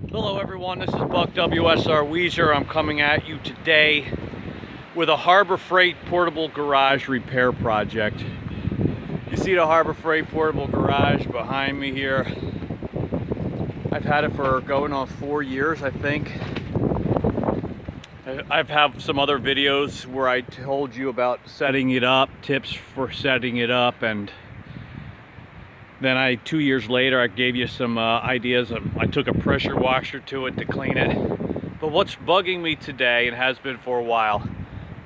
Hello everyone, this is Buck WSR Weezer. I'm coming at you today with a Harbor Freight portable garage repair project. You see the Harbor Freight portable garage behind me here. I've had it for going on 4 years, I think. I've had some other videos where I told you about setting it up, tips for setting it up, and then 2 years later, I gave you some ideas. I took a pressure washer to it to clean it. But what's bugging me today, and has been for a while,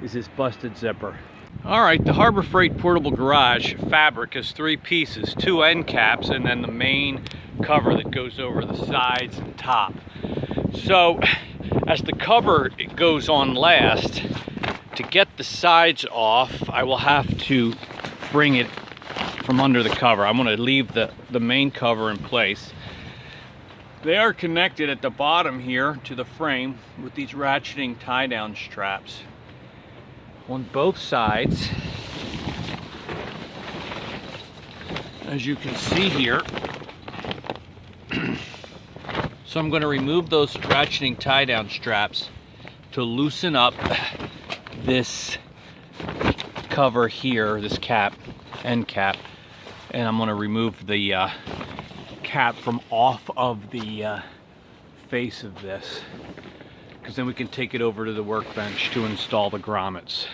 is this busted zipper. All right, the Harbor Freight portable garage fabric is 3 pieces, 2 end caps, and then the main cover that goes over the sides and top. So as the cover goes on last, to get the sides off, I will have to bring it from under the cover. I'm going to leave the main cover in place. They are connected at the bottom here to the frame with these ratcheting tie-down straps on both sides, as you can see here. So I'm going to remove those ratcheting tie-down straps to loosen up this cover here, this cap, end cap, and I'm going to remove the cap from off of the face of this, because then we can take it over to the workbench to install the grommets.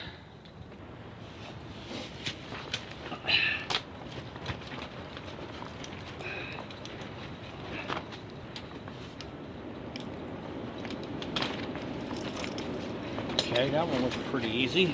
Okay, that one looks pretty easy.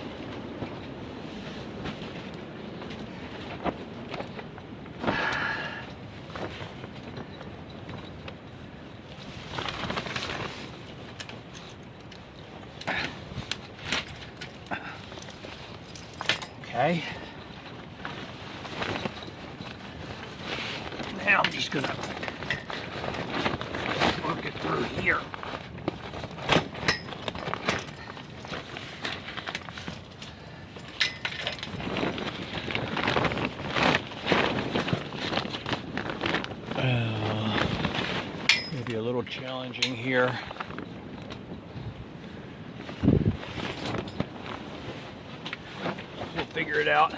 Okay. Now I'm just gonna work it through here. Maybe a little challenging here. We'll figure it out.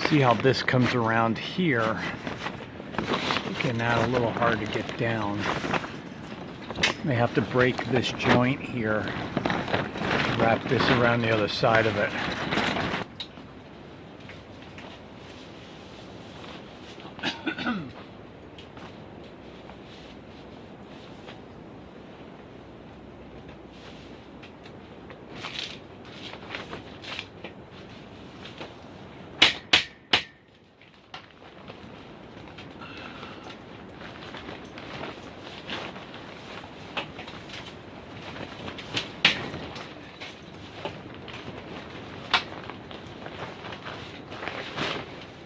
See how this comes around here. Okay, now a little hard to get down. May have to break this joint here, wrap this around the other side of it.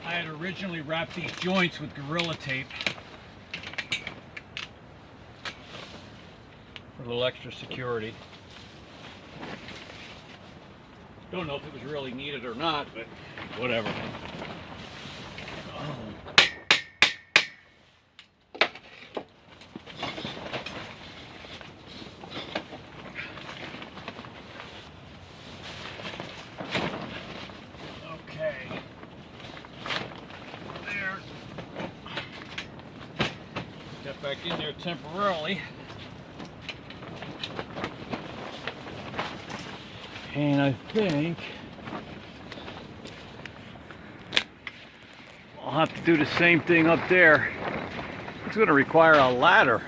I had originally wrapped these joints with Gorilla Tape for a little extra security. Don't know if it was really needed or not, but whatever. Okay. Get back in there temporarily. And I think I'll have to do the same thing up there. It's going to require a ladder.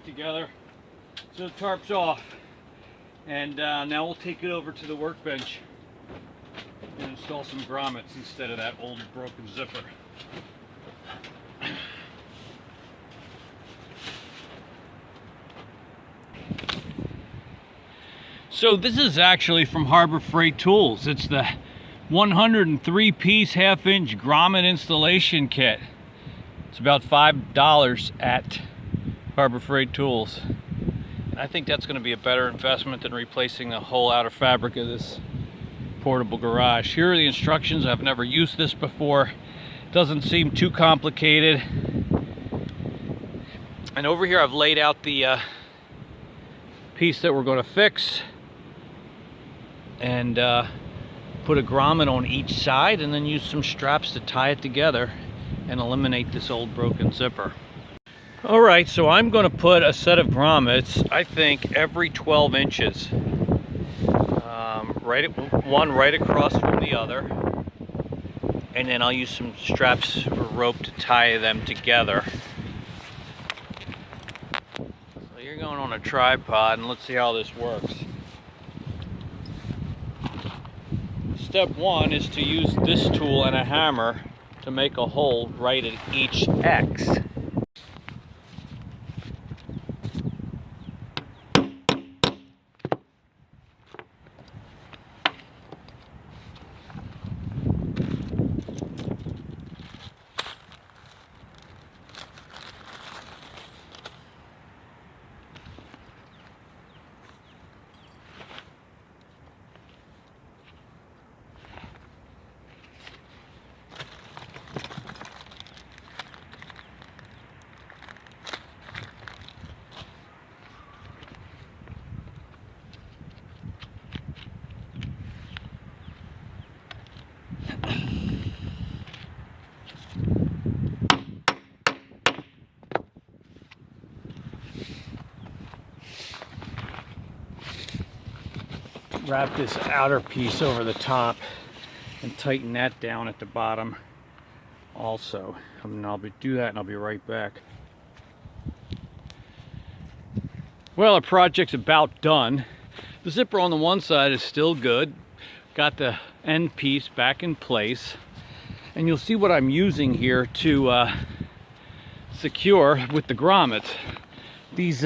back together so the tarp's off. And now we'll take it over to the workbench and install some grommets instead of that old broken zipper. So this is actually from Harbor Freight Tools. It's the 103-piece half-inch grommet installation kit. It's about $5 at Harbor Freight Tools. I think that's going to be a better investment than replacing the whole outer fabric of this portable garage. Here are the instructions. I've never used this before. Doesn't seem too complicated. And over here I've laid out the piece that we're going to fix, and put a grommet on each side, and then use some straps to tie it together and eliminate this old broken zipper. All right, so I'm going to put a set of grommets, I think every 12 inches. One right across from the other. And then I'll use some straps or rope to tie them together. So you're going on a tripod, and let's see how this works. Step one is to use this tool and a hammer to make a hole right at each X. Wrap this outer piece over the top and tighten that down at the bottom also. I'll do that and I'll be right back. Well, our project's about done. The zipper on the one side is still good. Got the end piece back in place. And you'll see what I'm using here to secure with the grommets. These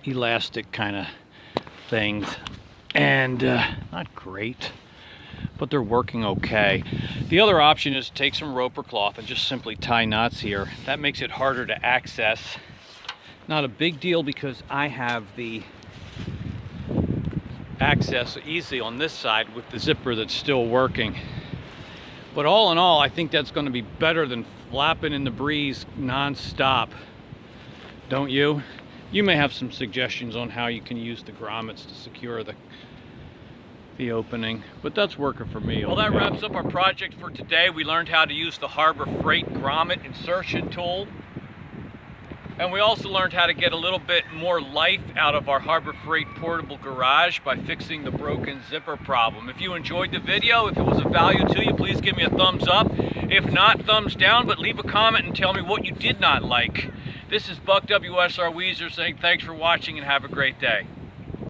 elastic kind of things, and not great, but they're working okay. The other option is to take some rope or cloth and just simply tie knots here. That makes it harder to access. Not a big deal because I have the access easy on this side with the zipper that's still working. But all in all, I think that's going to be better than flapping in the breeze non-stop. Don't you? You may have some suggestions on how you can use the grommets to secure the opening, but that's working for me. Well, that wraps up our project for today. We learned how to use the Harbor Freight grommet insertion tool, and we also learned how to get a little bit more life out of our Harbor Freight portable garage by fixing the broken zipper problem. If you enjoyed the video, if it was of value to you, please give me a thumbs up. If not, thumbs down, but leave a comment and tell me what you did not like. This is Buck WSR Weezer saying thanks for watching and have a great day.